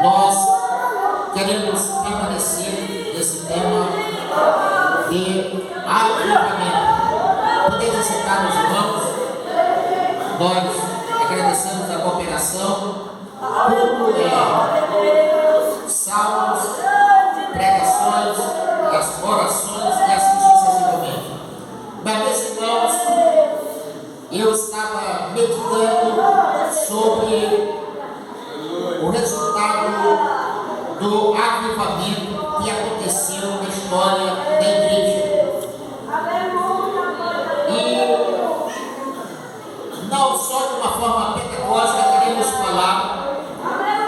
Nós queremos permanecer nesse tema de avivamento. Podemos sentar nos irmãos. Nós agradecemos a cooperação, salmos, pregações, as orações e assim sucessivamente. Mas, meus irmãos, eu estava meditando sobre o resultado do avivamento que aconteceu na história da igreja. E não só de uma forma pedagógica queremos falar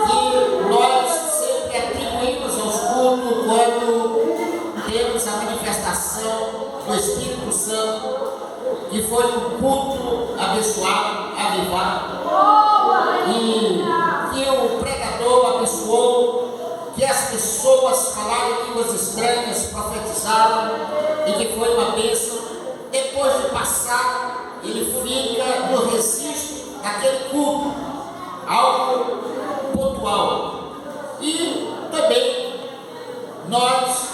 que nós sempre atribuímos aos cultos quando temos a manifestação do Espírito Santo, que foi um culto abençoado, avivado, e que o pregador abençoou, que as pessoas falaram línguas estranhas, profetizaram, e que foi uma bênção. Depois de passar, ele fica no registro daquele culto, algo pontual. E também nós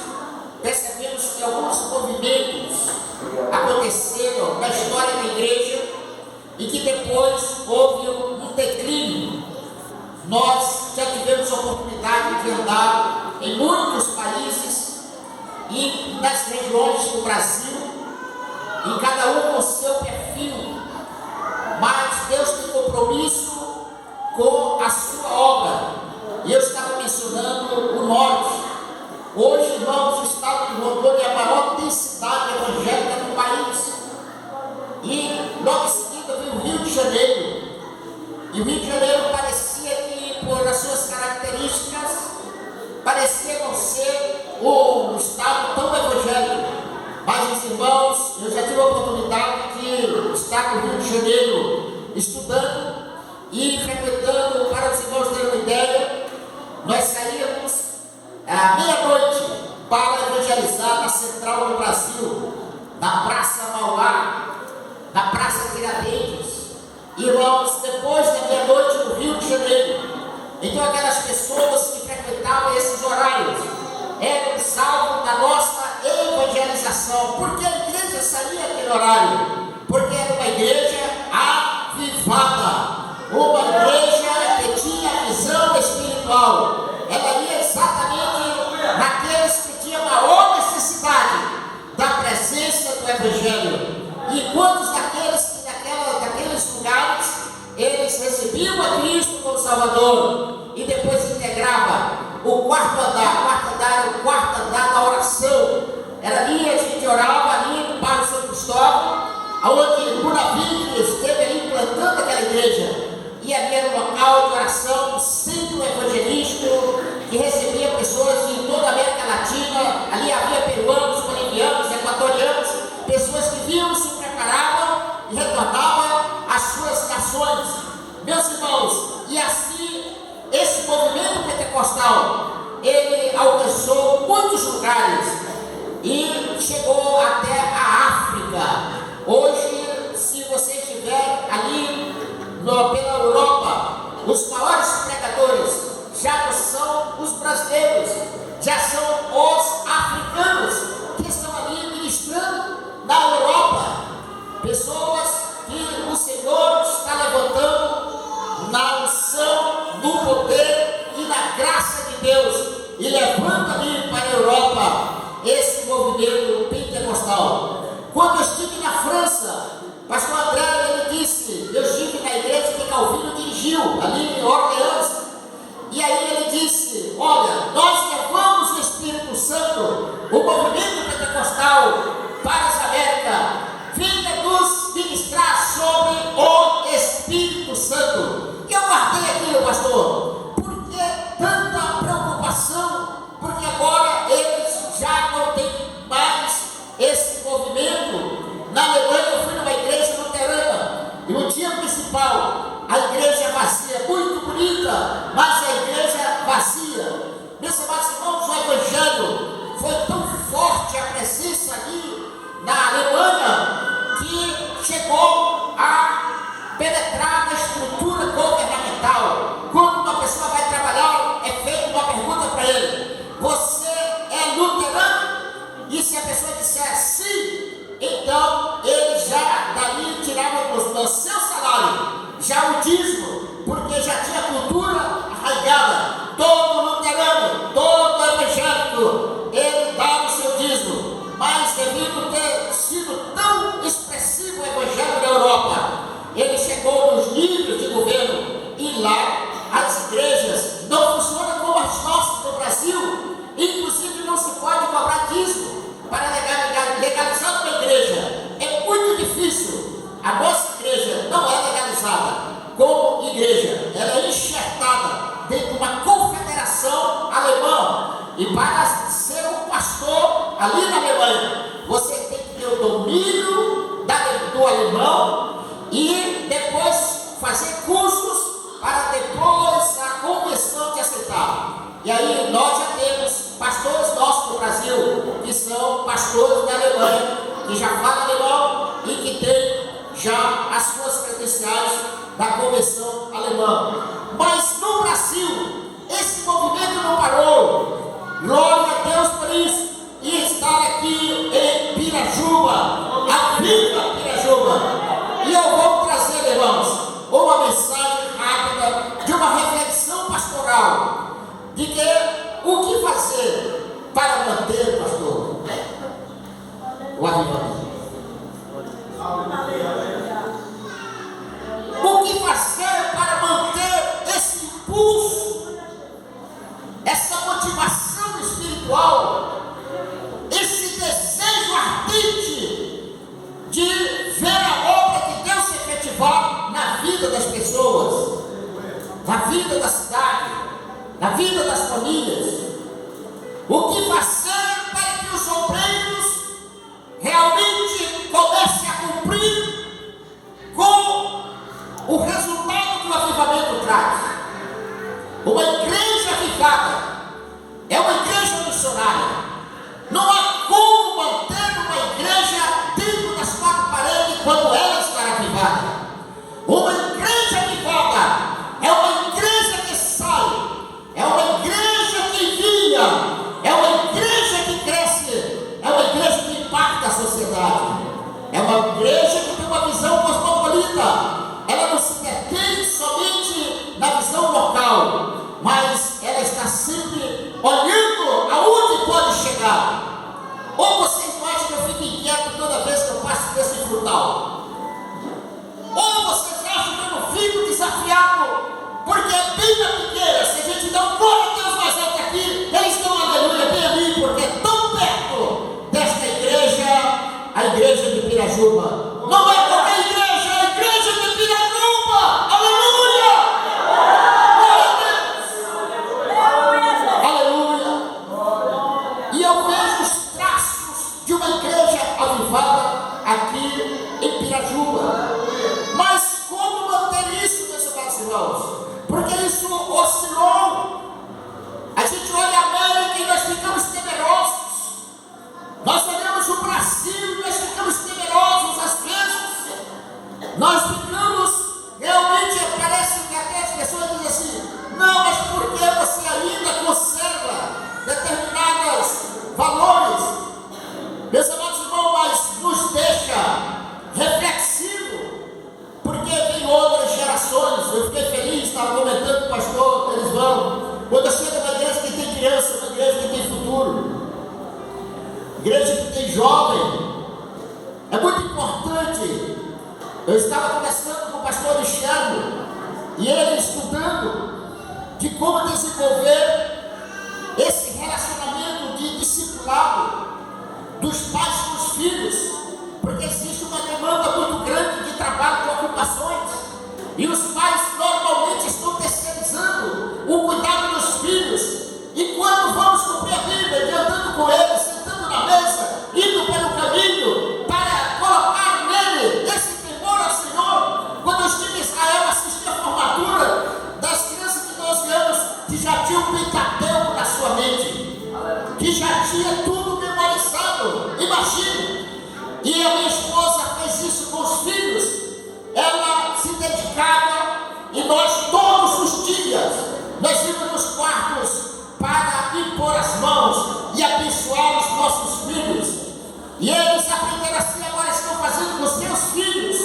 percebemos que alguns movimentos aconteceram na história da igreja e que depois houve um declínio. Nós já tivemos a oportunidade de andar em muitos países e nas regiões do Brasil, em cada um com o seu perfil, mas Deus tem compromisso com a sua obra. E eu estava mencionando o norte. Hoje, irmãos, o estado de Rondônia é a maior densidade evangélica do país. E logo em seguida veio o Rio de Janeiro. E o Rio de Janeiro parecia que, por as suas características, parecia não ser um estado tão evangélico. Mas, meus irmãos, eu já tive a oportunidade de estar no Rio de Janeiro estudando e frequentando. Para os irmãos terem uma ideia, nós saíamos à meia-noite para evangelizar na Central do Brasil, na Praça Mauá, na Praça Tiradentes. Irmãos, depois da meia-noite no Rio de Janeiro. Então aquelas pessoas que frequentavam esses horários eram salvos da nossa evangelização. Por que a igreja saía naquele horário? Porque era uma igreja avivada, uma igreja que tinha visão espiritual. Ela ia exatamente naqueles que tinham maior necessidade da presença do Evangelho. E quantos daqueles lugares eles recebiam a Cristo como Salvador e depois integrava o quarto andar era o quarto andar da oração. Era ali a gente orava ali para o São Cristóvão, onde Muravini esteve ali plantando aquela igreja. E ali era um local de oração, um centro evangelístico que recebia pessoas de toda a América Latina. Ali havia peruanos, bolivianos, equatorianos, pessoas que vinham, se preparavam e retornavam às suas nações. Meus irmãos, e assim esse movimento pentecostal, ele alcançou muitos lugares e chegou até a África. Hoje, se você estiver ali pela Europa, os maiores pregadores já não são os brasileiros, já são os africanos que estão ali ministrando na Europa. Pessoas que o Senhor está levantando na unção, no poder e na graça de Deus, e levando ali para a Europa esse movimento pentecostal. Quando eu estive na França, pastor André, ele disse, eu estive na igreja que Calvino dirigiu, ali em Orleans, e aí ele disse, olha, nós levamos o Espírito Santo, o movimento pentecostal para as Américas, venha nos ministrar sobre o Espírito Santo. E eu guardei aquilo, pastor, por que tanta preocupação? Porque agora eles já não têm mais esse movimento. Na Alemanha eu fui numa igreja luterana e no dia principal a igreja vazia, muito bonita, mas a igreja vazia. Meus amados irmãos, o evangelho foi tão forte, a presença ali na Alemanha, que chegou a penetrar na estrutura governamental. Quando uma E para ser um pastor ali na Alemanha, você tem que ter o domínio do alemão e depois fazer cursos para depois a conversão te aceitar. E aí nós já temos pastores nossos no Brasil, que são pastores da Alemanha, que já falam alemão e que têm já as suas credenciais da conversão alemã. Mas no Brasil, esse movimento não parou. Glória a Deus por isso. E estar aqui em Pirajuba, a Viva Pirajuba. E eu vou trazer, irmãos, uma mensagem rápida de uma reflexão pastoral. De que o que fazer para manter, pastor, o avivamento? O que fazer para manter esse impulso, essa motivação espiritual, esse desejo ardente de ver a obra de Deus se efetivar na vida das pessoas, na vida da cidade, na vida das famílias? O que fazer para que os obreiros realmente comecem a cumprir com o resultado que o avivamento traz? Uma igreja avivada é uma igreja missionária. Não há como manter uma igreja dentro das quatro paredes quando ela está avivada. Uma igreja avivada é uma igreja que sai, é uma igreja que envia, é uma igreja que cresce, é uma igreja que impacta a sociedade, é uma igreja que tem uma visão cosmopolita. Ela não se detém somente na visão local, mas ela está sempre olhando aonde pode chegar. Ou vocês acham que eu fico inquieto toda vez que eu passo desse frutal? Ou vocês acham que eu não fico desafiado? Porque é bem na pequena, se a gente dá um glória a Deus mais alto aqui, eles dão aleluia bem ali, porque é tão perto desta igreja, a igreja de Pirajuba. Não é qualquer igreja, é a igreja de Pirajuba. Aleluia! Aleluia! E eu vejo os traços de uma igreja avivada aqui em Pirajuba. Mas como manter isso, meus amados irmãos? Porque isso oscilou. A gente olha a América e nós ficamos temerosos. Nós olhamos o Brasil e nós ficamos temerosos às vezes. Nós ficamos, realmente parece que até as pessoas dizem assim: não, mas por que você ainda conserva determinados valores? Meus amados irmãos, mas nos deixa reflexivo, porque vem outras gerações. Eu fiquei feliz, estava comentando com o pastor Elisvão, quando eu chego numa igreja que tem criança, uma igreja que tem futuro, igreja que tem jovem, é muito importante. Eu estava conversando com o pastor Alexandre, e ele estudando de como desenvolver esse relacionamento de discipulado dos pais com os filhos, porque existe uma demanda muito grande de trabalho de ocupações, e os pais normalmente estão terceirizando o cuidado dos filhos. E quando vamos cumprir a Bíblia, e andando com eles, sentando na mesa, indo pelo caminho, para colocar nele esse temor ao Senhor, quando eu estive em Israel, assisti a formatura das crianças de 12 anos que já tinham um Pentateuco na sua mente, que já tinha tudo memorizado. Imagine. E a minha esposa fez isso com os filhos. Ela se dedicava, e nós todos os dias nós íamos nos quartos para impor as mãos e abençoar os nossos filhos. E eles aprenderam assim, agora estão fazendo com seus filhos.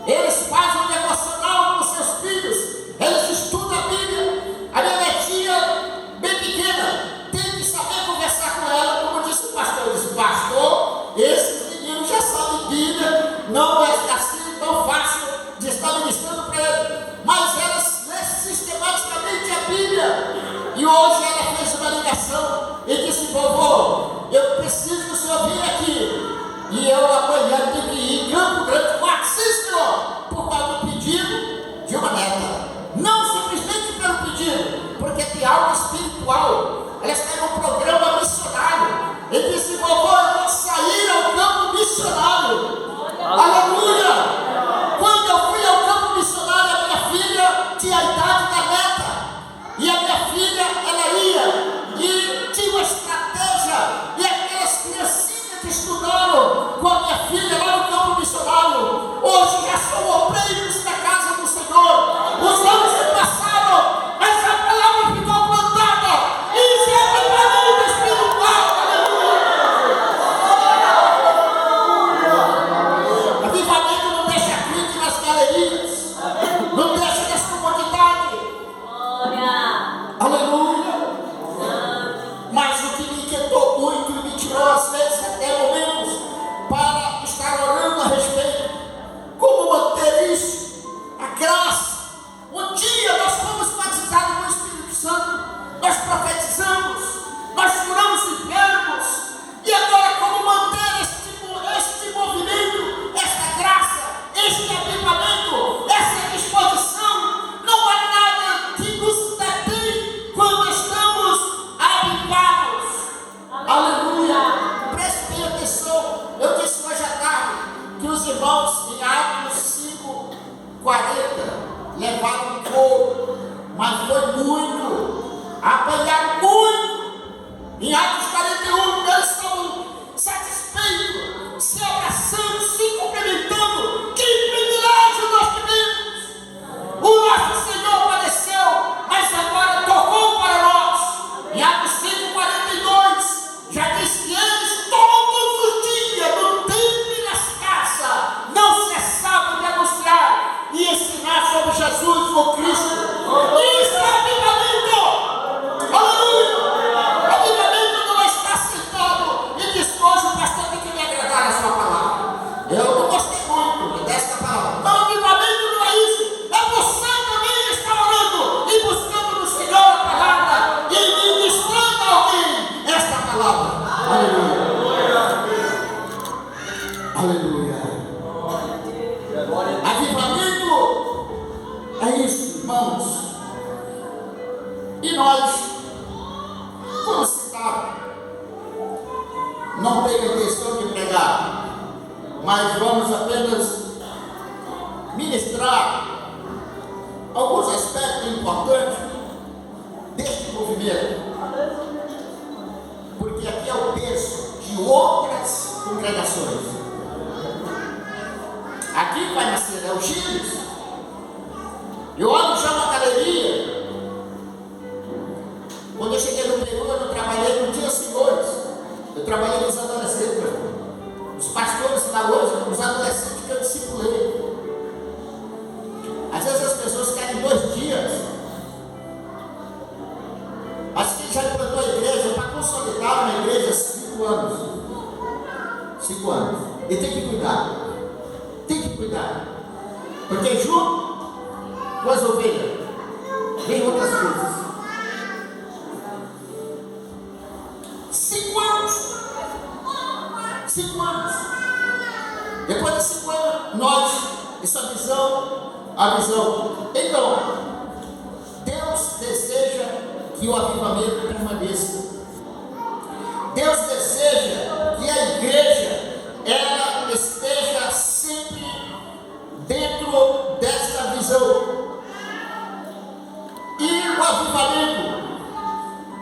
Eles fazem o devocional com seus filhos, eles estudam a Bíblia. A minha netinha, bem pequena, tem que saber conversar com ela. Como disse o pastor, eu disse: pastor, esses meninos já sabem Bíblia, não é assim tão fácil de estar ministrando para ele, mas elas lêem sistematicamente a Bíblia. E hoje ela fez uma ligação e disse: vovô, eu preciso que o senhor venha aqui. E eu amanhã tenho que ir em Campo Grande, sim, senhor, por causa do pedido de uma neta. Não simplesmente pelo pedido, porque tem algo espiritual. Ela está em um programa nós profetizamos, nós curamos enfermos. E agora, como manter este movimento, esta graça, este avivamento, essa disposição? Não há nada que nos detém quando estamos avivados. Aleluia! Preste bem atenção. Eu disse hoje à tarde que os irmãos em Atos 5:40 levaram um pouco, mas foi muito, apanharam muito. Em Atos 41, eles estavam satisfeitos, se abraçando, se cumprimentando. Que privilégio nós tivemos! O nosso Senhor padeceu, mas agora tocou para nós. Em Atos 5:42, já diz que eles todos os dias, no templo e nas casas, não cessavam de anunciar e ensinar sobre Jesus, o Cristo. Isso é avivamento! Aleluia! Avivamento não está sentado e diz: hoje o pastor tem que me agradar a sua palavra. Eu não gostei muito desta palavra. Não, avivamento não é isso. É você também estar orando e buscando no Senhor a palavra e ministrando a alguém esta palavra. Aleluia! Aleluia! Avivamento é isso, irmãos. E nós vamos citar, não tenho intenção de pregar, mas vamos apenas ministrar alguns aspectos importantes deste movimento, porque aqui é o peso de outras congregações. Aqui vai nascer o Chile. Eu olho já uma galeria. Quando eu cheguei no Peru, eu não trabalhei no dia senhores. Eu trabalhei com os adolescentes. Os pastores lá hoje, os adolescentes que eu discipulei. Às vezes as pessoas querem 2 dias. Acho que já implantou a igreja para consolidar uma igreja 5 anos. 5 anos. E tem que cuidar. Tem que cuidar. Porque junto com as ovelhas vem outras coisas. 5 anos. 5 anos. Depois de 5 anos, nós, essa visão, a visão. Então, Deus deseja que o avivamento permaneça. Deus deseja que a igreja, ela esteja sempre dentro desta visão. E o avivamento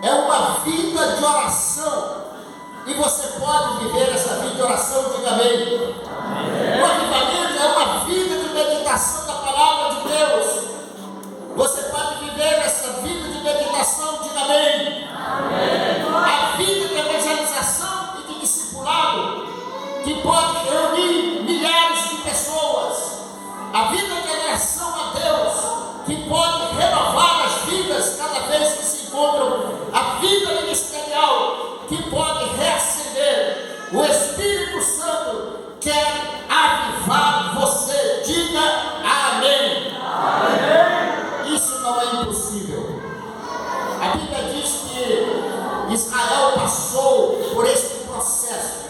é uma vida de oração. E você pode viver essa vida de oração, diga amém. O avivamento é uma vida de meditação da palavra de Deus. Você pode viver essa vida de meditação, diga amém. A vida de evangelização e de discipulado, que pode reunir milhares de pessoas. A vida de adoração a Deus, que pode renovar as vidas cada vez que se encontram. A vida ministerial, que pode reacender. O Espírito Santo quer avivar você. Diga amém. Amém. Isso não é impossível. A Bíblia diz que Israel passou por este processo.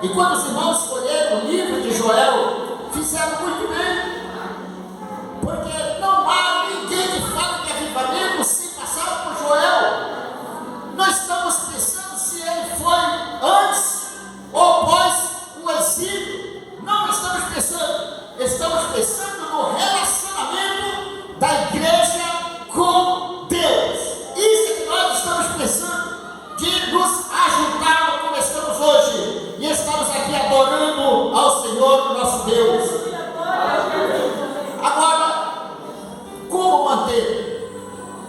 E quando os irmãos escolheram o livro de Joel, fizeram muito bem. Porque não há ninguém que fale de avivamento sem passar por Joel. Nós estamos pensando se ele foi antes ou após o exílio. Não estamos pensando no relacionamento da igreja com Deus. Isso é que nós estamos pensando, de nos ajudar como estamos hoje. E estamos aqui adorando ao Senhor nosso Deus. Agora, como manter?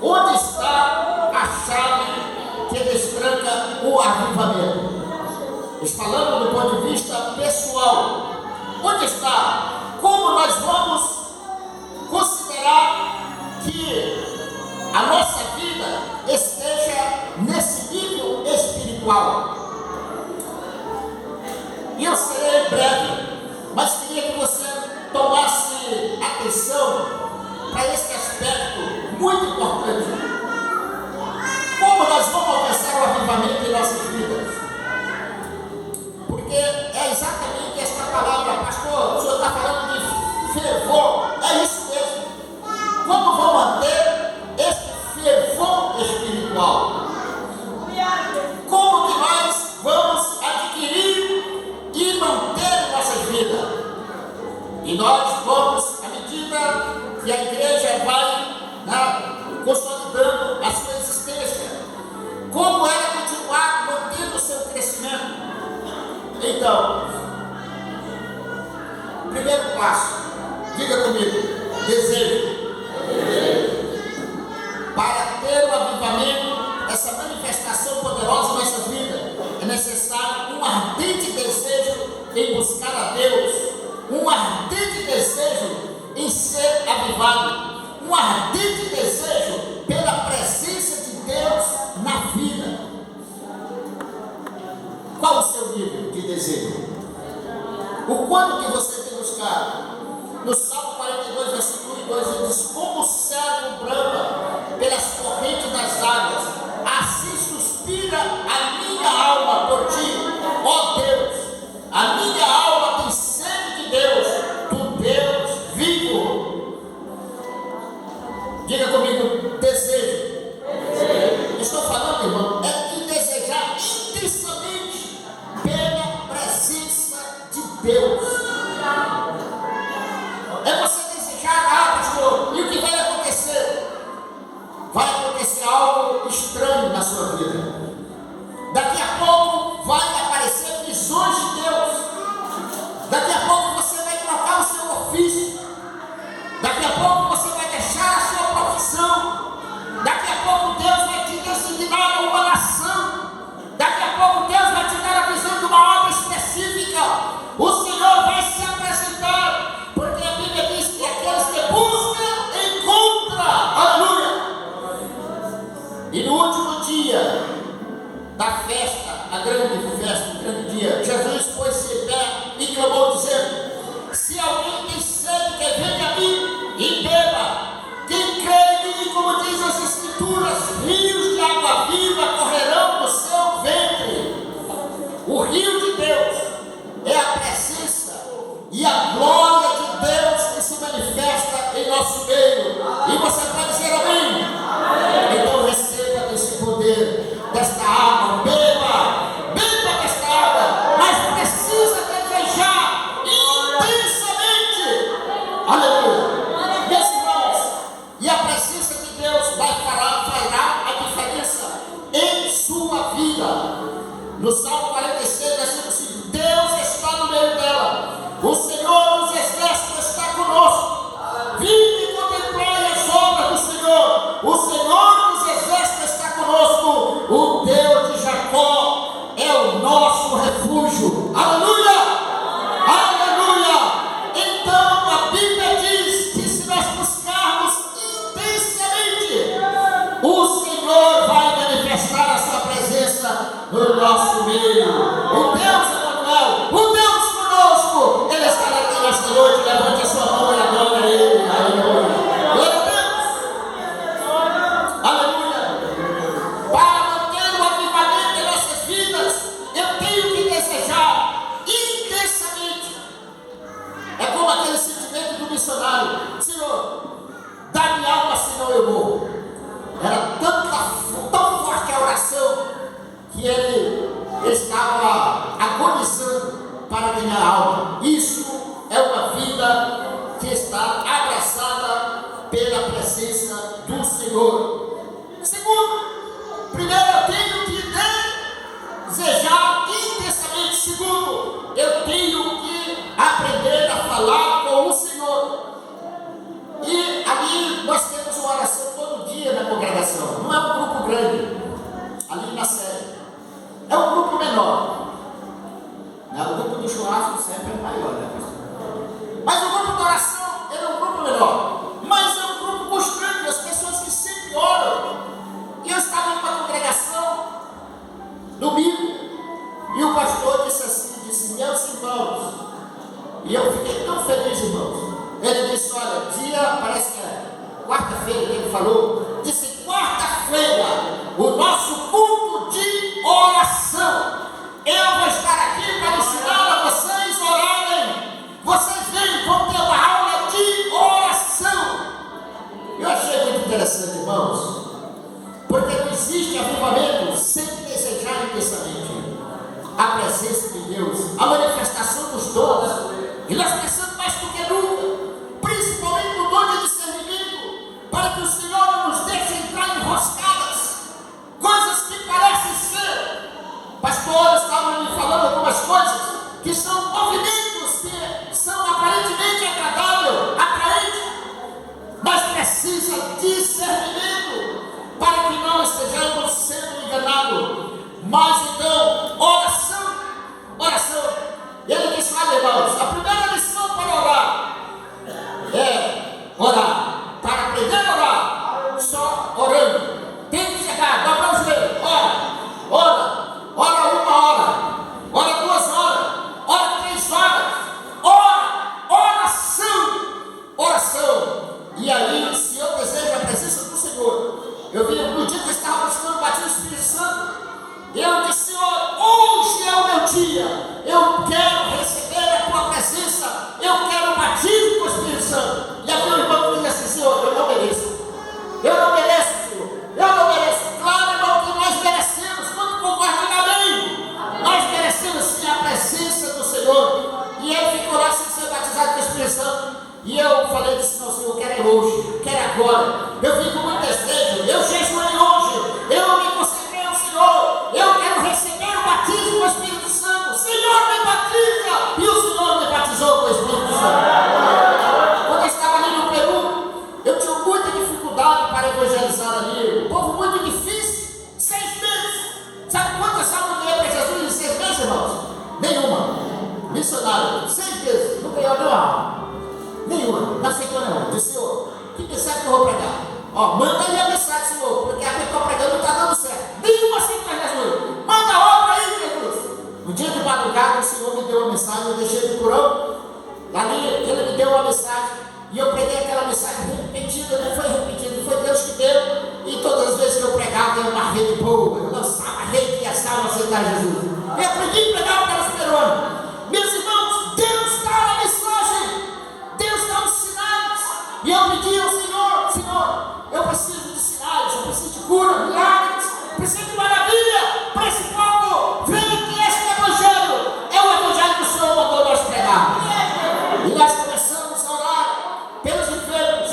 Onde está a chave que destranca o avivamento? Falando do ponto de vista pessoal, onde está? Como nós vamos considerar que a nossa vida esteja nesse nível espiritual? E eu serei breve, mas queria que você tomasse atenção para esse aspecto muito importante. nós vamos, à medida que a igreja vai, né, consolidando a sua existência, como ela continuar mantendo o seu crescimento. Então, primeiro passo, diga comigo, desejo. Para ter o avivamento, essa manifestação poderosa em nossa vida, é necessário um ardente desejo em buscar a Deus, um ardente desejo em ser avivado, um ardente desejo pela presença de Deus na vida. Qual o seu nível de desejo? O quanto que você tem buscado? No Salmo 42, versículo 2, ele diz: como o servo brama pelas correntes das águas, assim suspira a minha alma por ti, ó Deus. A minha alma tem sede de Deus, do Deus vivo. Diga comigo, desejo. Estou falando, irmão, é de desejar intensamente pela presença de Deus. É você desejar, pastor, e o que vai acontecer? Vai acontecer algo estranho na sua vida. Daqui a pouco vai aparecer visões de Deus. Daqui a pouco você vai trocar o seu ofício. Daqui a pouco você vai deixar a sua profissão. Daqui a pouco Deus vai te designar uma nação. Daqui a pouco Deus vai te dar a visão de uma obra específica. O Senhor vai se apresentar, porque a Bíblia diz que aqueles que buscam, encontram. Aleluia! E no último dia da festa, a grande festa, o grande dia, Jesus pôs-se em pé e clamou dizendo: se alguém tem sede, que venha a mim e beba. Quem crê em mim, como diz as Escrituras, rios de água viva correrão do seu ventre. O rio de Deus é a presença e a glória de Deus que se manifesta em nosso meio. E você pode dizer amém? Então receba desse poder, desta água, beba desta água, mas precisa desejar intensamente. Aleluia! Meus irmãos, e a presença de Deus fará a diferença em sua vida. No Salmo 46, versículo 5, Deus está no meio dela, o Senhor dos exércitos está conosco. Vinde e contemplai as obras do Senhor. O Senhor dos exércitos está conosco. O Deus de Jacó é o nosso refúgio. Aleluia! Aleluia! Então a Bíblia diz que se nós buscarmos intensamente, o Senhor vai manifestar a sua presença no nosso meio. O Deus Emanuel, o Deus conosco, Ele estará aqui nesta noite. Levante a sua mão e adore a Ele. Aleluia! Glória a Deus! Aleluia! Para manter o avivamento em nossas vidas, eu tenho que desejar intensamente. É como aquele sentimento do missionário: Senhor, dá-me alma, senão eu morro. Era tão forte a oração que ele estava agonizando para ganhar alma. Isso é uma vida que está abraçada pela presença do Senhor. Segundo, primeiro eu tenho que desejar intensamente. Segundo, eu tenho que aprender a falar com o Senhor. E ali nós temos uma oração todo dia na congregação. Não é um grupo grande, ali na sede. É um grupo menor. O grupo do churrasco sempre é maior, né, pastor? Mas o grupo da oração é um grupo menor. Mas é um grupo constante, as pessoas que sempre oram. E eu estava em uma congregação domingo, e o pastor disse assim, meus irmãos, e eu fiquei tão feliz, irmãos. Ele disse: olha, dia, parece que é quarta-feira, ele falou, disse: quarta-feira, o nosso culto de oração. Eu vou estar aqui para ensinar a vocês a orarem. Vocês vêm, vão ter uma aula de oração. Eu achei muito interessante, irmãos, porque não existe avivamento sem desejar intensamente a presença de Deus, a manifestação dos dons. E nós precisamos mais do que nunca Mas então, oração. E ele disse: olha, irmãos, a primeira lição para orar é orar. Para aprender a orar, só orando. Tem que chegar, dobra os dedos, ora 1 hora, ora 2 horas, ora 3 horas, oração. E aí, se eu desejo a presença do Senhor, eu vi no dia que eu estava buscando o batismo do Espírito Santo, eu disse: Senhor, hoje é o meu dia, eu quero receber a tua presença, eu quero o batismo do Espírito Santo. E aquele irmão me disse assim: Senhor, eu não mereço, Senhor, claro, irmão, que nós merecemos. Quando concordam, amém? Nós merecemos sim a presença do Senhor. E ele ficou lá sem ser batizado com o Espírito Santo. E eu falei: disse, não, Senhor, eu quero é hoje, quero agora. Eu vim com muito desejo, eu jejuei hoje, eu me consagrei ao Senhor, eu quero receber o batismo com o Espírito Santo. Senhor, me batiza! E o Senhor me batizou com o Espírito Santo. Quando eu estava ali no Peru, eu tinha muita dificuldade para evangelizar ali. Um povo muito difícil. 6 meses. Sabe quantas almas eu ganhei para Jesus em 6 meses, irmãos? Nenhuma. Missionário, 6 meses, não ganhou nenhuma, não aceitou não. Disse: Senhor, que mensagem que eu vou pregar? Manda aí a mensagem, Senhor, porque a que eu estou pregando não está dando certo. Nenhuma aceitou Jesus. Manda outra aí, Jesus. No dia de madrugada, o Senhor me deu uma mensagem, eu deixei no porão. Ali, ele me deu uma mensagem, e eu preguei aquela mensagem repetida, não foi repetida, foi Deus que deu. E todas as vezes que eu pregava, eu uma rede boa, eu lançava a rede e as almas aceitar Jesus. Eu aprendi a pregar para os peruanos. Meus irmãos, Deus dá a mensagem, Deus dá os sinais. E eu pedi ao Senhor, eu preciso de sinais, eu preciso de cura, milagres, preciso de maravilha para esse povo. Venha que este evangelho é o evangelho que o Senhor mandou nós pregar. E nós começamos a orar pelos enfermos,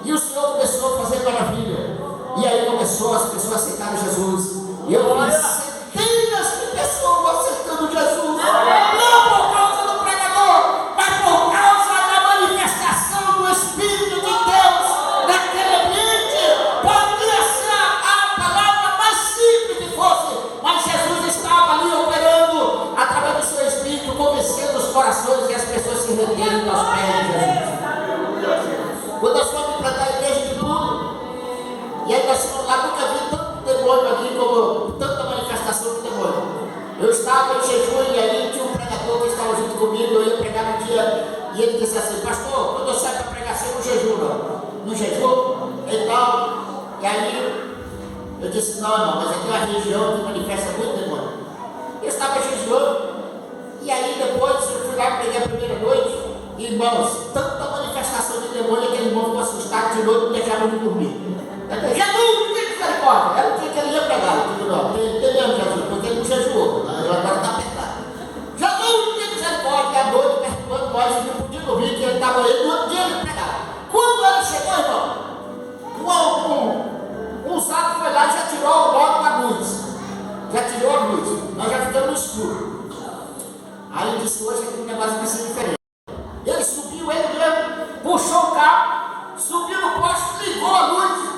e o Senhor começou a fazer maravilha. E aí começou as pessoas a aceitarem Jesus. E eu vi centenas de pessoas aceitando Jesus. Não por causa do pregador, mas por causa da manifestação do Espírito de Deus naquele ambiente. Podia ser a palavra mais simples que fosse, mas Jesus estava ali operando através do seu Espírito, convencendo os corações, e as pessoas se renderam aos pés de Jesus. Quando nós fomos implantar a igreja de tudo, e aí nós fomos lá, nunca vi tanto demônio aqui, como tanta manifestação de demônio. Eu estava em jejum, e aí tinha um pregador que estava junto comigo. Eu ia pregar no dia, e ele disse assim: pastor, quando eu saio para pregar, você não jejum, não? No jejum? Então, e aí eu disse: não, mas aqui é uma região que manifesta muito demônio. Eu estava jejuando, e aí depois eu fui lá, preguei a primeira noite. Irmãos, tanta manifestação de demônio, aquele irmão ficou assustado de noite, não deixava de dormir. Jesus, tem misericórdia. Era o que ele ia pregar. Eu digo: não, tem mesmo, Jesus, porque ele não jejuou. Ele agora está apertado. Jesus, tem misericórdia. E a noite perturbando nós, e não podia dormir, que ele estava aí. No outro dia ele pregava. Quando ele chegou, irmão, um saco foi lá e já tirou logo a luz. Já tirou a luz. Nós já ficamos no escuro. Aí ele disse: hoje aqui o negócio vai ser diferente. Ele subiu, ele mesmo, puxou o carro, subiu no poste, ligou a luz,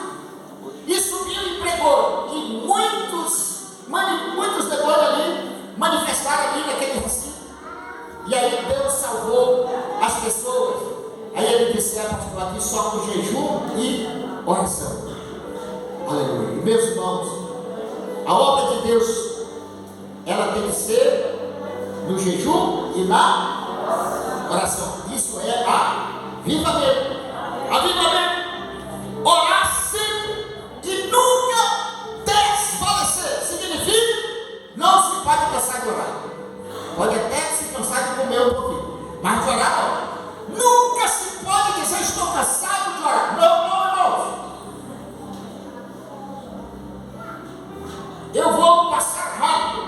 e subiu e pregou. E muitos demônios ali manifestaram ali naquele recinto. E aí Deus salvou as pessoas. Aí ele disse: pastor, aqui só com jejum e oração. Aleluia. E meus irmãos, a obra de Deus, ela tem que ser no jejum e na oração. Isso é avivamento. Avivamento. Orar sempre e nunca desfalecer. Significa, não se pode cansar de orar. Pode até se cansar de comer um pouquinho, mas de orar não. Nunca se pode dizer: estou cansado de orar. Não, irmãos. Eu vou passar rápido,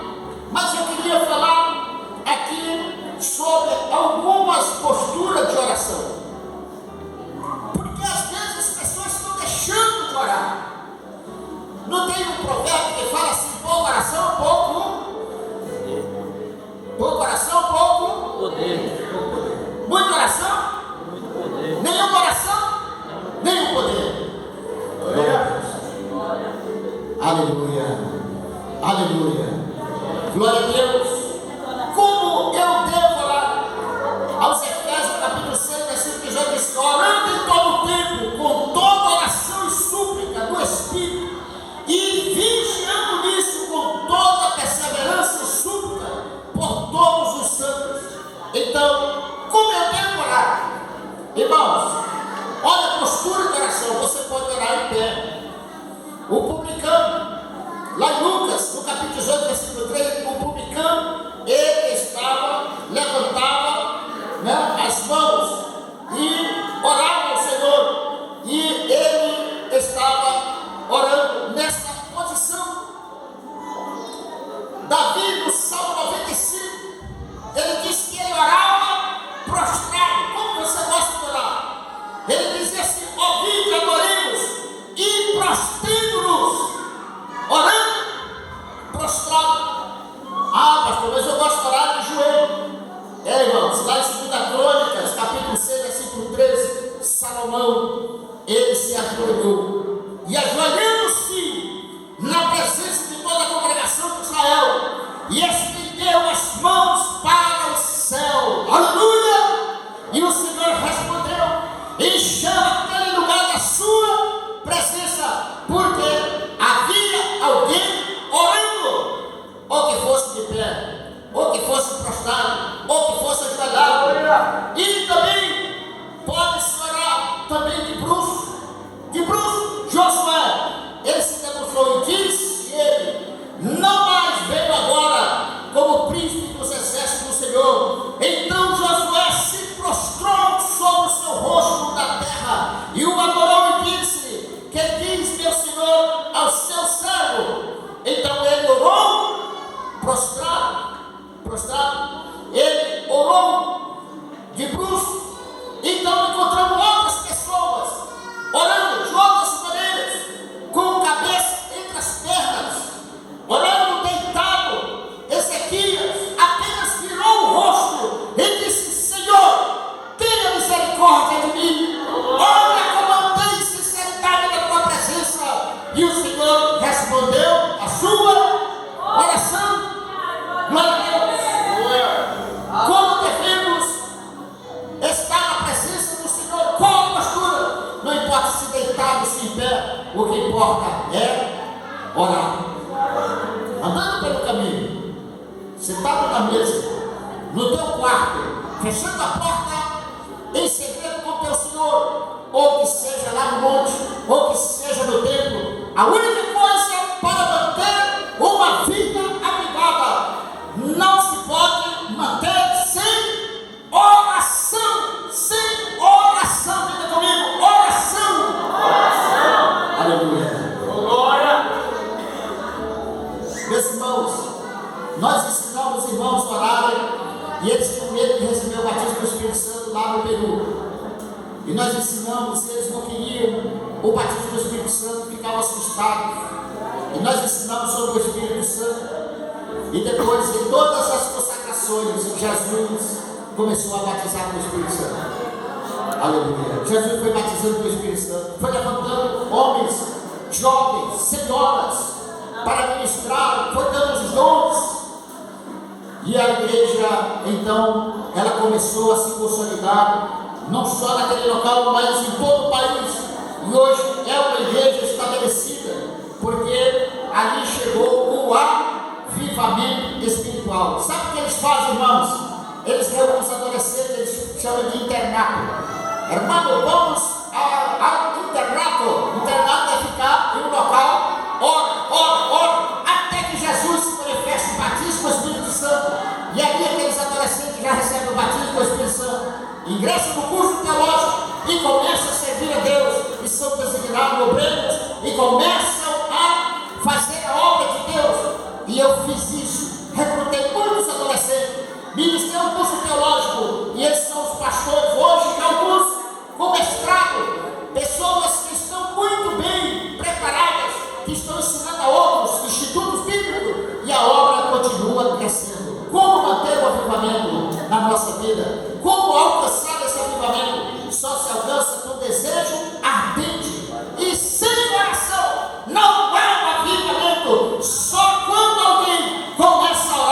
mas eu queria falar aqui sobre algumas posturas de oração. Porque às vezes as pessoas estão deixando de orar. Não tem um provérbio que fala assim: pouco oração, pouco oração, pouco poder. Muita oração, muito poder. Nenhuma oração, nenhum poder. Aleluia. Aleluia. Glória a Deus. Como eu devo orar? Aos Efésios, capítulo 6, versículo 18, diz: orando em todo o tempo, com toda oração e súplica do Espírito, e vigiando nisso com toda perseverança e súplica por todos os santos. Então, como eu devo orar? Irmãos, olha a postura de oração. Você pode orar em pé. O publicano, lá em Lucas, no capítulo 18, versículo 3, o publicano, ele levantava, né, as mãos e orava ao Senhor, e ele estava orando nessa posição. Davi, no Salmo 95, ele diz que ele orava prostrado. Como você gosta de orar? Ele dizia assim: ouvi, adoremos e prostremos-nos, orando prostrado. Ah, pastor, mas eu gosto de orar de joelho. Irmãos, lá em 2 Crônicas, capítulo 6, versículo 13, Salomão, ele se ajoelhou, e ajoelhando-se na presença de toda a congregação de Israel, e estendeu as mãos para o céu. Aleluia! E o Senhor respondeu: encheu aquele lugar da sua presença, porque havia alguém orando, ou que fosse de pé, ou que fosse prostrado, ou que fosse ajoelhado. E também pode-se orar também de bruços. De bruços, Josué, ele se demonstrou e disse ele: não mais venho agora como príncipe dos exércitos do Senhor. Então Josué se prostrou sobre o seu rosto na terra e o adorou e disse: que diz meu Senhor ao seu servo? Então ele orou prostrado, ele orou de bruços. Então encontramos outras pessoas orando de outras maneiras, com a cabeça entre as pernas, orando deitado. Ezequias apenas virou o rosto e disse: Senhor, tenha misericórdia de mim. Olha como andei em sinceridade na tua presença. E o Senhor respondeu a sua oração. Glória a Deus. Como devemos estar na presença do Senhor? Qual a postura? Não importa se deitado, se em pé, o que importa é orar. Andando pelo caminho, sentado na mesa, no teu quarto, fechando a porta em segredo com o teu Senhor, ou que seja lá no monte, ou que seja no templo, a única coisa para manter uma vida avivada não se pode manter sem oração. Sem oração, diga comigo: oração. Aleluia. Glória. Meus irmãos, nós ensinamos os irmãos a orarem, e eles tinham medo de receber o batismo do Espírito Santo lá no Peru. E nós ensinamos, e eles não queriam o batismo do Espírito Santo, ficavam assustados. E nós ensinamos sobre o Espírito Santo. E depois, em todas as consagrações, Jesus começou a batizar com o Espírito Santo. Aleluia. Jesus foi batizando com o Espírito Santo, foi levantando homens, jovens, senhoras, para ministrar, foi dando os dons. E a igreja, então, ela começou a se consolidar, não só naquele local, mas em todo o país. E hoje é uma igreja estabelecida, porque ali chegou o avivamento espiritual. Sabe o que eles fazem, irmãos? Eles reúnem os adolescentes, eles chamam de internato. Irmão, vamos ao internato. O internato é ficar em um local, ora, até que Jesus se manifeste, batismo com o Espírito Santo. E ali aqueles adolescentes já recebem o batismo com o Espírito Santo, ingressam no curso teológico e começam a servir a Deus, e são designados obreiros e começam a fazer a obra de Deus. E eu fiz isso, recrutei muitos adolescentes, ministrei um curso teológico, e eles são os pastores hoje, alguns com mestrado, pessoas que estão muito bem preparadas, que estão ensinando a outros institutos bíblicos, e a obra continua crescendo. Como manter o avivamento na nossa vida? Como alcançar esse avivamento? Só se alcança com desejo ardente, e sem oração não há um avivamento. Só quando alguém começa a orar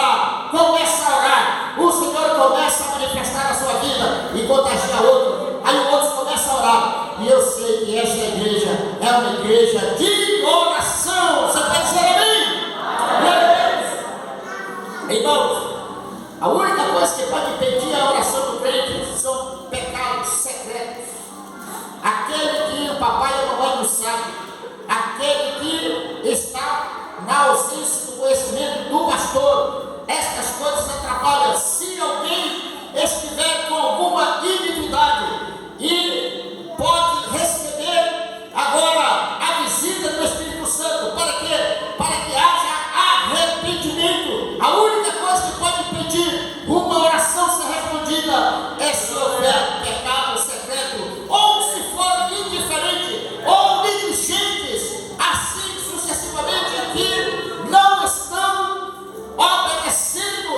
que não estão obedecendo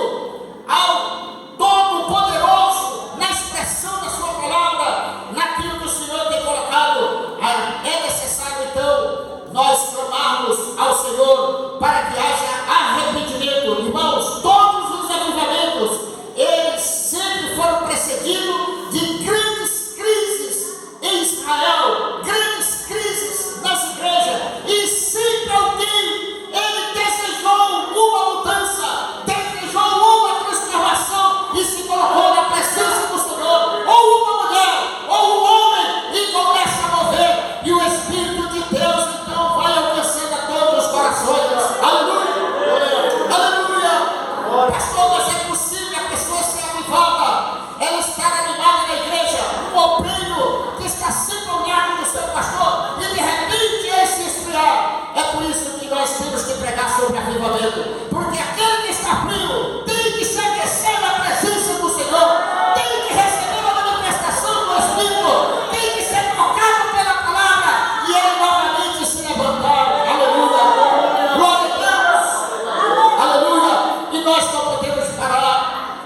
ao Todo-Poderoso na expressão da sua palavra, naquilo que o Senhor tem colocado. É necessário então nós clamarmos ao Senhor para que haja arrependimento. Irmãos, todos os avivamentos, eles sempre foram precedidos de grandes crises em Israel, grandes crises nas igrejas, e sempre alguém, ele desejou uma mudança, desejou uma transformação e se colocou na presença do Senhor, ou uma mulher, ou um homem, e começa a mover, e o Espírito de Deus então vai alcançando a todos os corações. Aleluia! Aleluia! Pastor, mas é possível a pessoa ser avivada, ela estar animada na igreja, um obreiro que está sempre ao lado do seu pastor, e de repente ele se esfriar. É por isso que nós temos que pregar sobre avivamento, porque aquele que está frio tem que se aquecer na presença do Senhor, tem que receber a manifestação do Espírito, tem que ser tocado pela palavra, e ele novamente se levantar. Aleluia! Glória a Deus! Aleluia! E nós não podemos parar,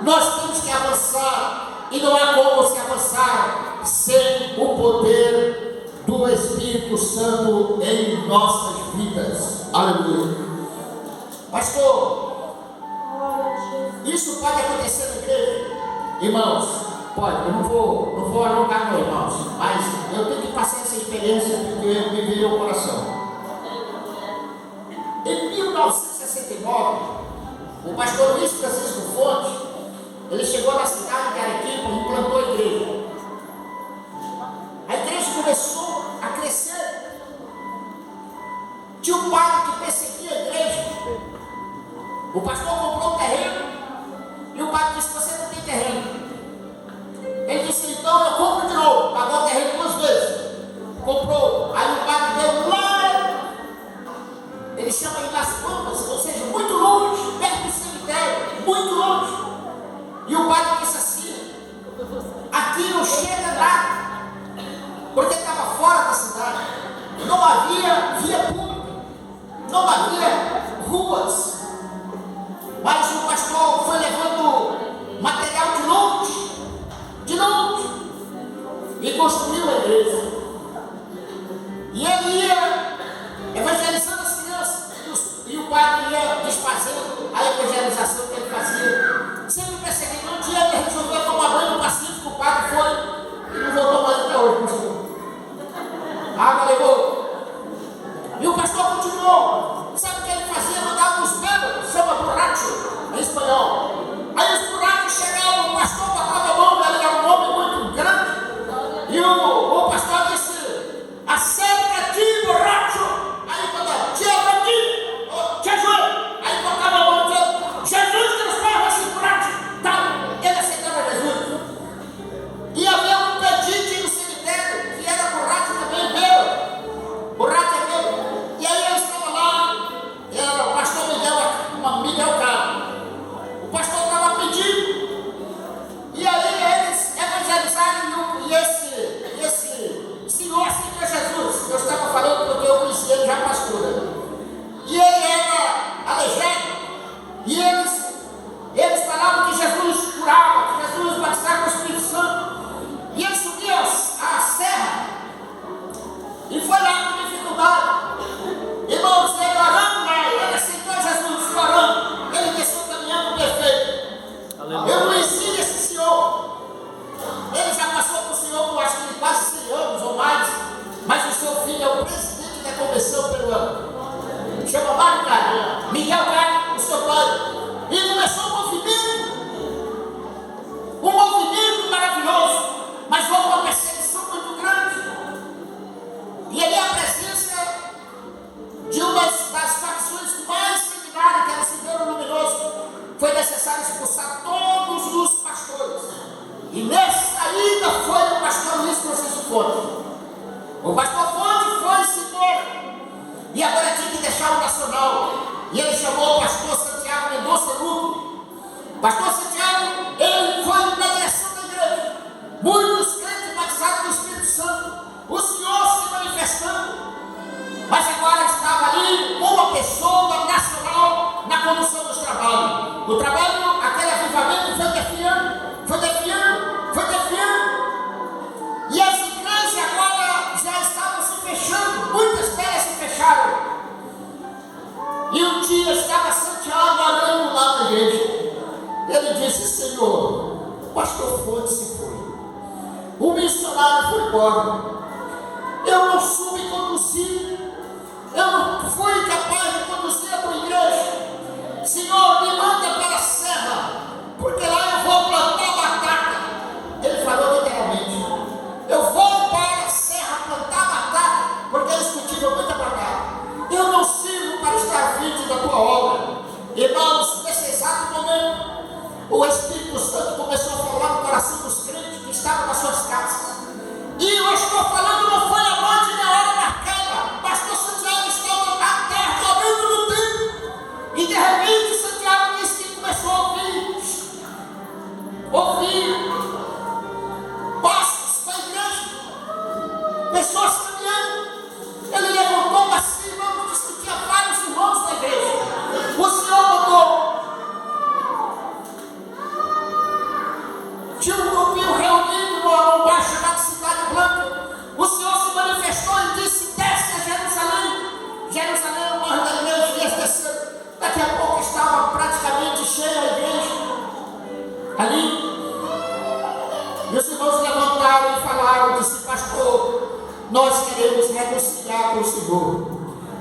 nós temos que avançar, e não há como se avançar sem o poder do Espírito Santo em nossas vidas. Aleluia! Pastor, isso pode acontecer na igreja? Irmãos, pode. Eu não vou alongar não, irmãos, mas eu tenho que passar essa experiência porque me veio ao coração. Em 1969, o pastor Luiz Francisco Fonte, ele chegou na cidade de Arequipa e implantou a igreja. A igreja começou a crescer. Tinha um padre que perseguia a igreja. O pastor comprou um terreno e o padre disse: você não tem terreno. Ele disse: então eu compro de novo. Pagou o terreno 2 vezes. Comprou. Aí o padre deu lá. Ele chama de Las Pampas, ou seja, muito longe, perto do cemitério, muito longe. E o padre disse assim: aqui não chega nada, porque estava fora da cidade, não havia via pública, não havia ruas. Mas o pastor foi levando material de longe, e construiu a igreja. E ele ia evangelizando as crianças, e o padre ia desfazendo a evangelização que ele fazia, sempre perseguindo. Um dia ele resolveu tomar banho no Pacífico, o padre foi e não voltou mais até hoje, pastor. A água levou. E o pastor continuou. Sabe o que ele fazia? Mandava uns bêbados, chama borracho em espanhol. Aí os borrachos chegavam, o pastor botava a mão, ele era um homem muito grande. E o pastor disse: acerca-te, borracho. Aí botava: chega aqui, Jesus. Aí botava a mão e dizia: Jesus transforma esse borracho. Tá, ele aceitava Jesus. E havia um pedinte no cemitério que era borracho também, bêbado. Borracho é bêbado. E aí eu estava lá, o pastor Miguel Caro. O pastor estava pedindo. E aí eles evangelizaram, e esse senhor aceitou Jesus. Eu estava falando porque eu conheci ele já pastor. E ele era aleijado. E eles falavam que Jesus curava, que Jesus batizava com o Espírito Santo. E ele subiu a serra e foi lá com dificuldade. Irmãos, ele orando lá, ele aceitou Jesus orando. Ele desceu caminhando perfeito. Eu conheci esse senhor. Ele já passou por senhor por acho que quase 100 anos ou mais. Mas o seu filho é o presidente da convenção peruana. Chama Mário Carlos, Miguel Carlos, o seu pai. E começou um movimento maravilhoso, mas houve uma perseguição muito grande. E ali a presença de uma das facções mais sanguinárias, que era o Cidadão Luminoso, foi necessário expulsar todos os pastores. E nessa ida foi o pastor Luiz Francisco Fonte. O pastor Fonte foi-se embora. E agora tinha que deixar o nacional. E ele chamou o pastor E um dia estava Santiago orando lá na igreja. Ele disse: Senhor, o pastor Fonte se foi, o missionário foi embora, eu não soube conduzir, eu não fui capaz de conduzir a tua igreja. Senhor, me manda para a serra, porque lá eu vou plantar batata. Ele falou literalmente: eu vou para a serra plantar batata, porque eles cultivam muita batata. Eu não sirvo para estar à frente da tua obra. Irmãos, nesse exato momento, o Espírito Santo começou a falar no coração dos crentes que estavam nas suas casas. E eu estou falando, não foi a noite nem a hora marcada. Pastor Santiago estava à tarde orando no templo. E de repente Santiago disse que começou a ouvir passos da igreja, pessoas caminhando. Ele levantou assim, irmãos, disse que tinha vários irmãos da igreja. O Senhor mandou. Tinha um grupinho reunido no bairro chamado Cidade Blanca. O Senhor se manifestou e disse: desce a Jerusalém. Jerusalém é o bairro da igreja, e desceu. Daqui a pouco estava praticamente cheia a igreja ali. E os irmãos levantaram e falaram: disse, pastor, nós queremos negociar com o Senhor,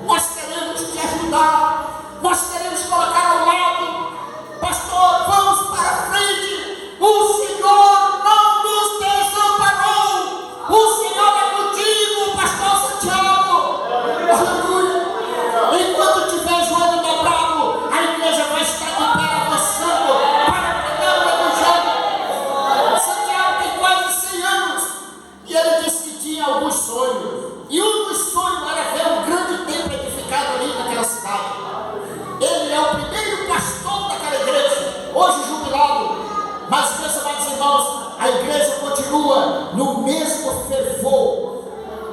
nós queremos te ajudar, nós queremos colocar ao lado. Pastor, vamos para frente. O Senhor não nos desamparou. O Senhor é contigo, pastor Santiago. Aleluia. Enquanto tiver joelho dobrado, a igreja vai estar de pé avançando para pregar o evangelho. Santiago tem quase 100 anos e ele disse que tinha alguns sonhos. E um dos sonhos era ver um grande templo edificado ali naquela cidade. Ele é o primeiro pastor daquela igreja, hoje jubilado. Mas, meus amados irmãos, a igreja continua no mesmo fervor.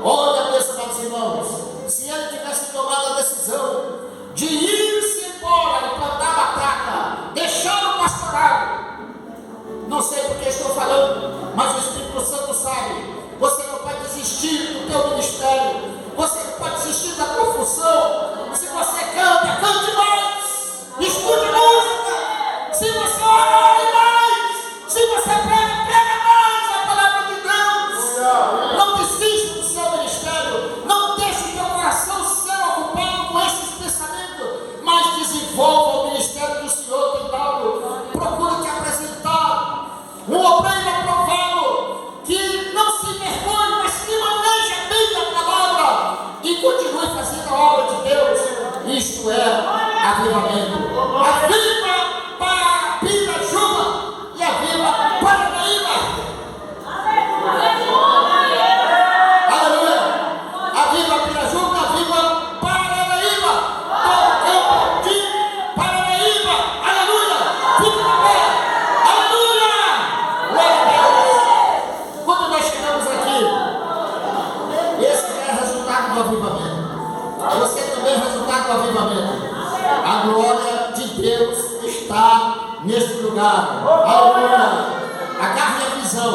Olha, meus amados irmãos, se ele tivesse tomado a decisão de ir-se embora e plantar batata, deixar o pastorado, não sei porque estou falando, mas o Espírito Santo sabe. Você não pode desistir do teu ministério, você não pode desistir da tua função. Se você canta, cante mais, escute música. Se você ora, ore mais. Se você prega, prega mais a palavra de Deus. Não desista do seu ministério, não deixe o teu coração ser ocupado com esses pensamentos, mas desenvolva o ministério que o Senhor tem dado. Procure te apresentar um obreiro aprovado, que não se envergonhe, mas que maneja bem a palavra e continue fazendo a obra de Deus. Isto é avivamento. Aviva para Pirajuma e aviva para Paraíba. Aleluia. Aviva Pirajuma, aviva Paraíba. Todo o campo de Paraíba. Aleluia. Fica na pé. Aleluia. Glória a Deus. Quando nós chegamos aqui, esse é o resultado do avivamento. Você também é resultado do avivamento. A glória de Deus está neste lugar. Aleluia. Agarre a visão.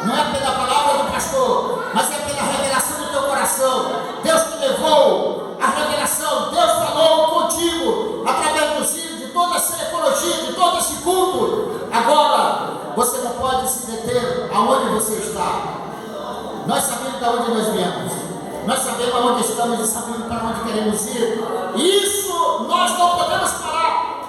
Não é pela palavra do pastor, mas é pela revelação do teu coração. Deus te levou a revelação. Deus falou contigo através dos filhos, de toda essa ecologia, de todo esse culto. Agora, você não pode se deter aonde você está. Nós sabemos de onde nós viemos. Nós sabemos aonde estamos e sabemos para onde queremos ir. Isso nós não podemos parar.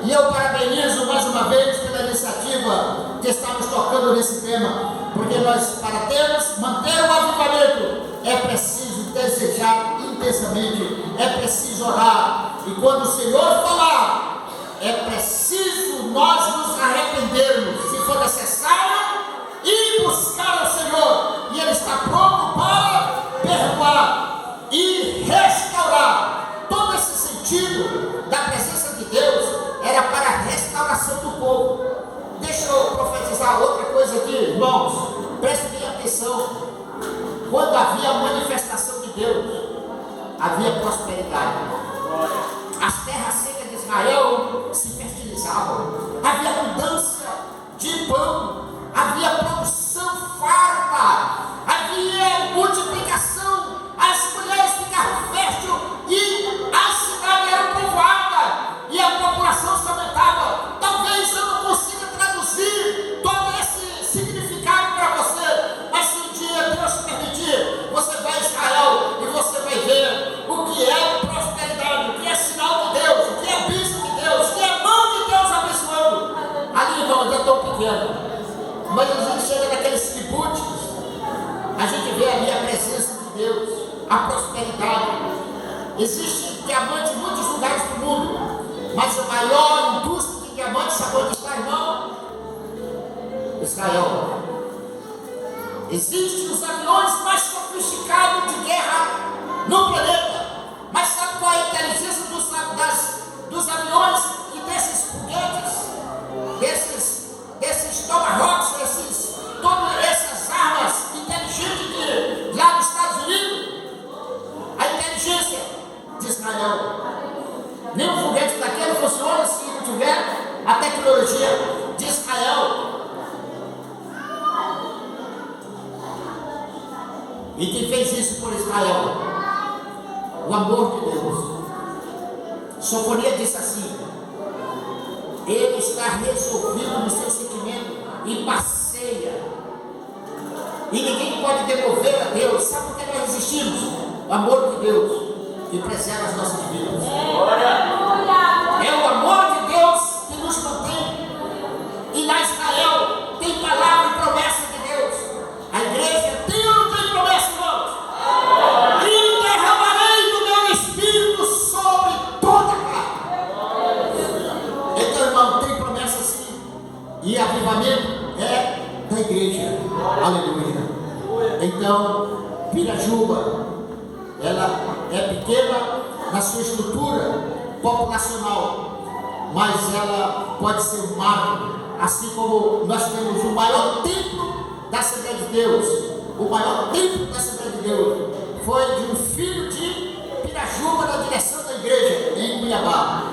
E eu parabenizo mais uma vez pela iniciativa que estamos tocando nesse tema, porque nós, para manter o avivamento, é preciso desejar intensamente, é preciso orar. E quando o Senhor falar, é preciso nós nos arrependermos, se for necessário, e buscar o Senhor. E Ele está pronto para perdoar e restaurar. Todo esse sentido da presença de Deus era para a restauração do povo. Deixa eu profetizar outra coisa aqui, irmãos. Prestem bem atenção. Quando havia manifestação de Deus, havia prosperidade. As terras secas de Israel se fertilizavam. Havia abundância de pão. Havia produção farta. Havia multiplicação. As mulheres ficavam férteis e a cidade era Existe diamante em muitos lugares do mundo, mas a maior indústria de diamantes, sabe onde está, irmão? Israel. Existem os aviões mais sofisticados de guerra no planeta, mas sabe qual é a inteligência dos aviões e desses foguetes, desses tomahawks, todas essas armas inteligentes lá dos Estados Unidos? A inteligência de Israel. Nenhum foguete daquele funciona se não tiver a tecnologia de Israel. E quem fez isso por Israel? O amor de Deus. Sofonia disse assim: ele está resolvido no seu sentimento e passeia. E ninguém pode devolver a Deus. Sabe por que nós existimos? O amor de Deus que preserva as nossas vidas. É o amor de Deus que nos mantém. E na Israel tem palavra e promessa de Deus. A igreja tem ou não tem promessa, irmãos? E derramarei do meu espírito sobre toda a carne. Então, irmão, tem promessa sim. E avivamento é da igreja. Aleluia. Então, Pirajuba, ela é pequena na sua estrutura populacional, mas ela pode ser um marco, assim como nós temos o maior templo da Assembleia de Deus. O maior templo da Assembleia de Deus foi de um filho de Pirajuba na direção da igreja em Cuiabá.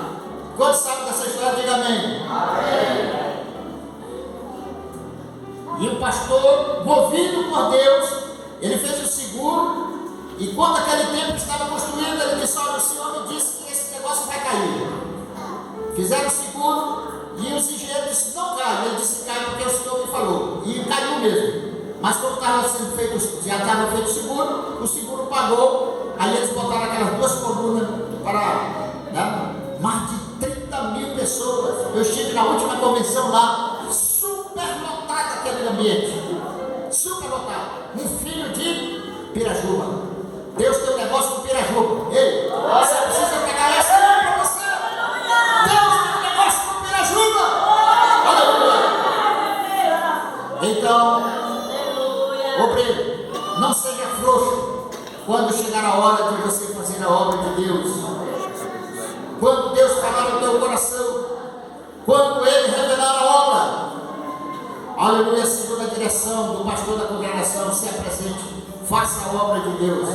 Quando sabe dessa história, diga amém. Amém. E o pastor, movido por Deus, ele fez o seguro. E quando aquele templo estava construído, ele disse: olha, o Senhor me disse que esse negócio vai cair. Fizeram o seguro e os engenheiros disseram: não cai. Ele disse: cai porque o Senhor me falou. E caiu mesmo. Mas como estava sendo feito, já estava feito o seguro pagou. Aí eles botaram aquelas duas colunas para mais de 30 mil pessoas. Eu estive na última convenção lá, super lotado aquele ambiente. Super lotado. Um filho de Pirajuba. Deus tem um negócio com Pirajuba. Ei, você precisa pegar essa para você. Deus tem um negócio com Pirajuba. Aleluia. Então, obreiro, não seja frouxo quando chegar a hora de você fazer a obra de Deus. Quando Deus falar no teu coração, quando Ele revelar a obra, aleluia, segundo a direção do pastor da congregação, se apresente, faça a obra de Deus.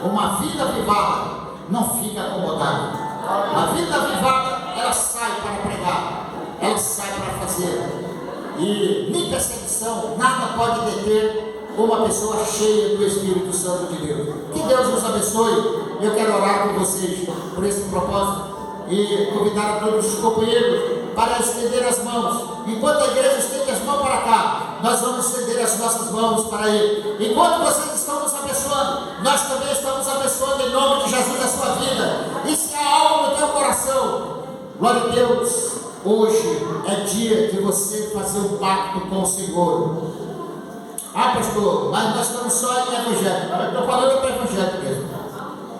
Uma vida avivada não fica acomodada. A vida avivada, ela sai para pregar, ela sai para fazer. E nem perseguição, nada pode deter uma pessoa cheia do Espírito Santo de Deus. Que Deus nos abençoe. Eu quero orar com vocês por esse propósito e convidar a todos os companheiros para estender as mãos. Enquanto a igreja estende as mãos para cá, nós vamos estender as nossas mãos para Ele. Enquanto vocês estão nos abençoando, nós também estamos abençoando em nome de Jesus a sua vida. E se há algo no teu coração, glória a Deus, hoje é dia de você fazer um pacto com o Senhor. Ah, pastor, mas nós estamos só em evangelho. Eu estou falando para evangelho mesmo.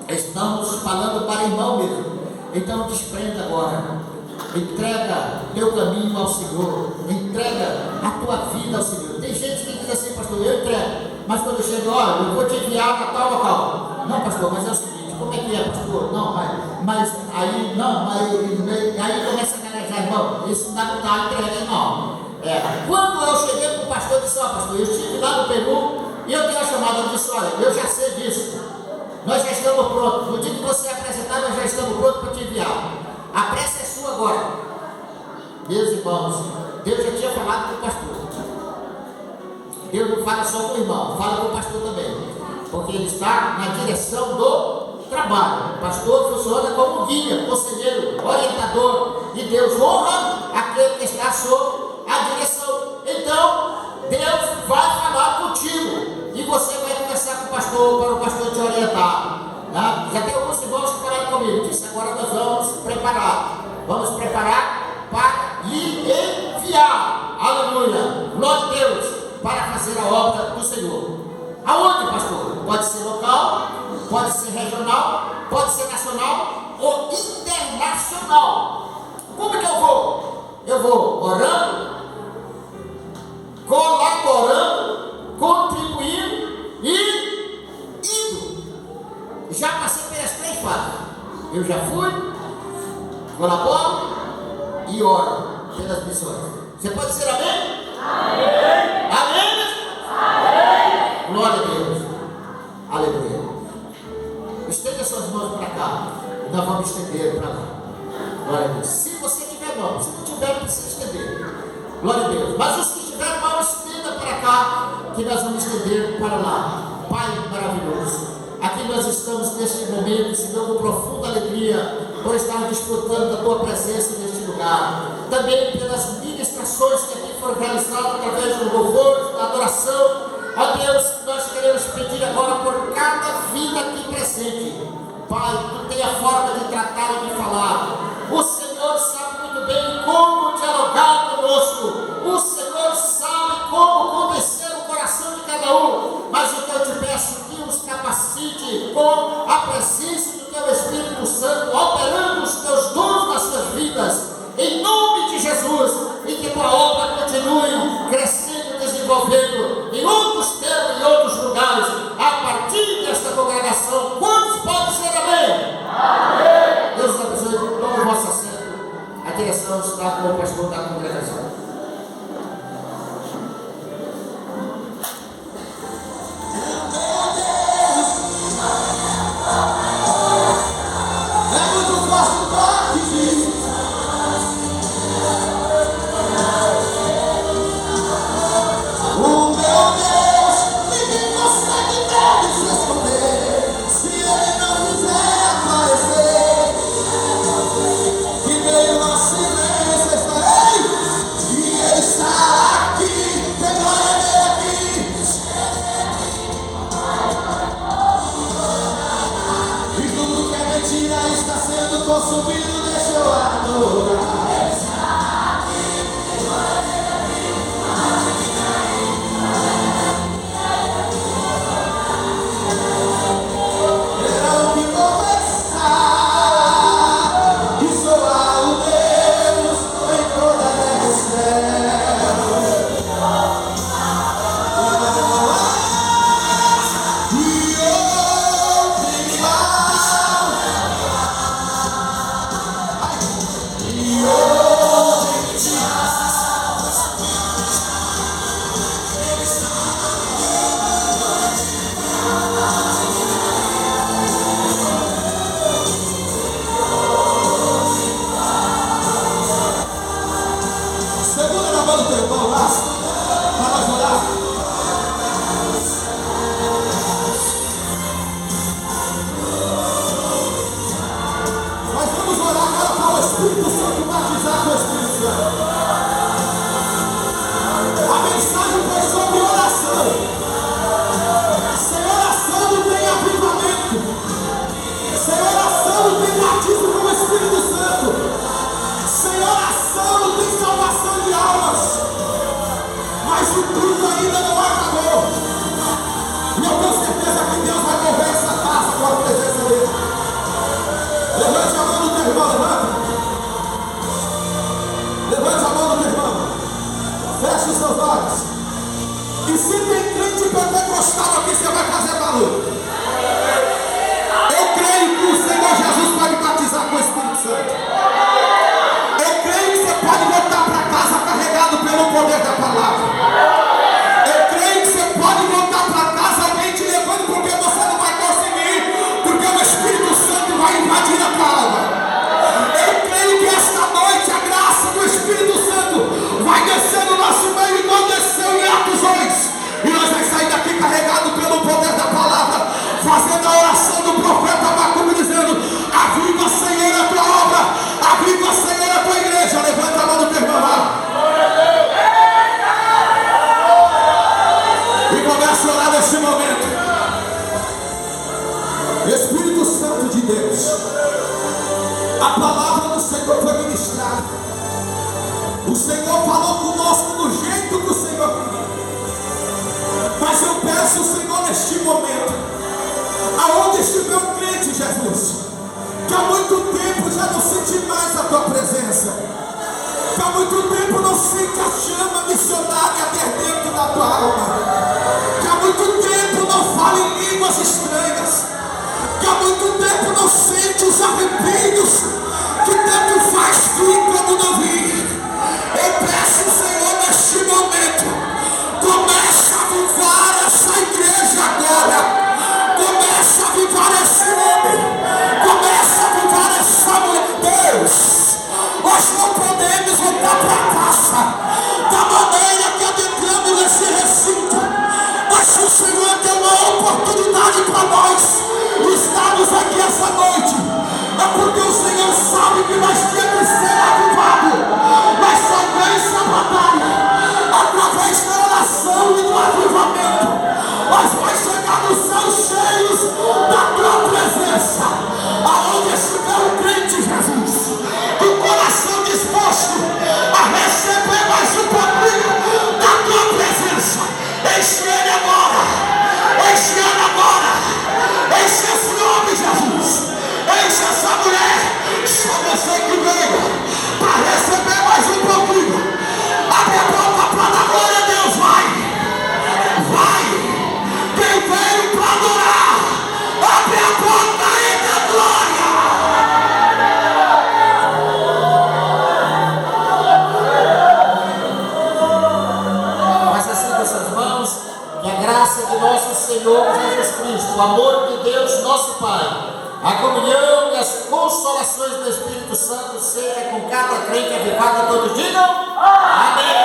Estamos falando para irmão mesmo. Então desprenda agora. Entrega teu caminho ao Senhor. Entrega a tua vida ao Senhor. Tem gente que diz assim: pastor, eu entrego. Mas quando chega, olha, eu vou te enviar para tal local. Não, pastor, mas é o seguinte: como é que é, pastor? Não, mas aí, não, aí começa a ganejar, irmão. Isso não dá para dar entrega, não. Quando eu cheguei para o pastor, eu disse: ó, pastor, eu estive lá no Peru e eu tenho a chamada. Eu disse: olha, eu já sei disso. Nós já estamos prontos. No dia que você apresentar, nós já estamos prontos para te enviar. A pressa é sua agora. Meus irmãos, Deus já tinha falado com o pastor. Deus não fala só com o irmão, fala com o pastor também. Porque ele está na direção do trabalho. O pastor funciona como guia, conselheiro, orientador. E Deus honra aquele que está sob a direção. Então, Deus vai falar contigo. E você vai conversar com o pastor para o pastor te orientar. Tá? Já tem alguns irmãos que falaram comigo. Disse: agora nós vamos preparar. Vamos preparar para lhe enviar. Aleluia. Glória a Deus. Para fazer a obra do Senhor. Aonde, pastor? Pode ser local, pode ser regional, pode ser nacional. nacional ou internacional. Como que eu vou? Eu vou orando, colaborando, contribuindo e indo. Já passei pelas 3 fases. Eu já fui, colaboro e oro pelas missões. Você pode dizer amém? Amém! Amém? Amém! Glória a Deus! Aleluia! Estenda suas mãos para cá. Nós vamos estender para lá. Glória a Deus. Se você tiver mão, se não tiver, não precisa estender. Glória a Deus. Mas os que tiverem mão, estenda para cá, que nós vamos estender para lá. Pai maravilhoso, aqui nós estamos neste momento, Senhor, com profunda alegria, por estar desfrutando da Tua presença neste lugar. Também pelas ministrações que aqui foram realizadas através do louvor, da adoração. Ó Deus, nós queremos pedir agora por cada vida aqui presente. Pai, Tu tem a forma de tratar e de falar. O Senhor sabe muito bem como dialogar conosco. O Senhor sabe como convencer o coração de cada um. Mas o que eu te peço, que os capacite com a presença do Teu Espírito Santo, operando os Teus dons nas suas vidas. Em nome de Jesus. E que Tua obra continue crescendo, desenvolvendo em outros termos, em outros lugares. A partir desta congregação, quantos podem dizer amém? Amém. Deus abençoe. Tome o vosso assento. A direção está com o pastor da congregação. Consumido, deixa eu adorar. Terão que confessar que sou algo Deus em toda a terra e céu. E segura na mão do teu irmão lá, para nós orar. Nós vamos orar agora para o Espírito Santo batizar com o Espírito Santo. A mensagem foi sobre oração. Sem oração não tem avivamento. Sem oração não tem batismo com o Espírito Santo. Sem oração não tem salvação de almas. Mas o culto ainda não acabou. E eu tenho certeza que Deus vai mover essa casa com a presença dele. Levante a mão do teu irmão, levanta. Levante a mão do teu irmão. Feche os seus olhos. E se tem crente pentecostal aqui, você vai fazer barulho. Eu creio que o Senhor Jesus pode batizar com o Espírito Santo. Pode voltar para casa carregado pelo poder da palavra. Eu creio que você pode voltar para casa alguém te levando, porque você não vai conseguir, porque o Espírito Santo vai invadir a tua alma. Eu creio que esta noite a graça do Espírito Santo vai descer no nosso meio, igual desceu em Atos 2. E nós vamos sair daqui carregado pelo poder da palavra, fazendo a oração do profeta Abacuque, dizendo: aviva, Senhor, a tua obra, aviva, Senhor, a tua igreja. Levanta a mão do teu irmão lá e começa a orar nesse momento. Espírito Santo de Deus, a palavra do Senhor foi ministrada. O Senhor falou conosco do jeito que o Senhor queria. Mas eu peço, Senhor, neste momento, aonde estiver um crente, Jesus, que há muito tempo já não sente mais a tua presença, que há muito tempo não sente a chama missionária dentro da tua alma, que há muito tempo não fala em línguas estranhas, que há muito tempo não sente os arrepios que tanto faz vir como não vir. Eu peço, Senhor, neste momento, começa a avivar essa igreja agora. Começa a avivar esse homem. Começa a avivar essa mulher. Deus, nós não podemos voltar para casa da maneira que adentramos nesse recinto. Mas se o Senhor deu uma oportunidade para nós estarmos aqui essa noite, é porque o Senhor sabe que nós temos que ser avivados. Mas só vence a batalha através da oração e do avivamento. Nós vamos chegar nos céus cheios da tua presença. Aonde estiver o crente, Jesus, com o coração disposto a receber mais um pouquinho da tua presença, enche ele agora, enche ele agora, enche esse homem, Jesus, enche essa mulher. Só você que veio para receber mais um pouquinho. Abre a boca para dar glória a Deus, vai, vai. Quem veio para adorar, abre a boca e dá glória. Faça assim com essas mãos, que a graça de nosso Senhor Jesus Cristo, o amor de Deus, nosso Pai, a comunhão e as consolações do Espírito Santo seja com cada crente avivado todos digam amém.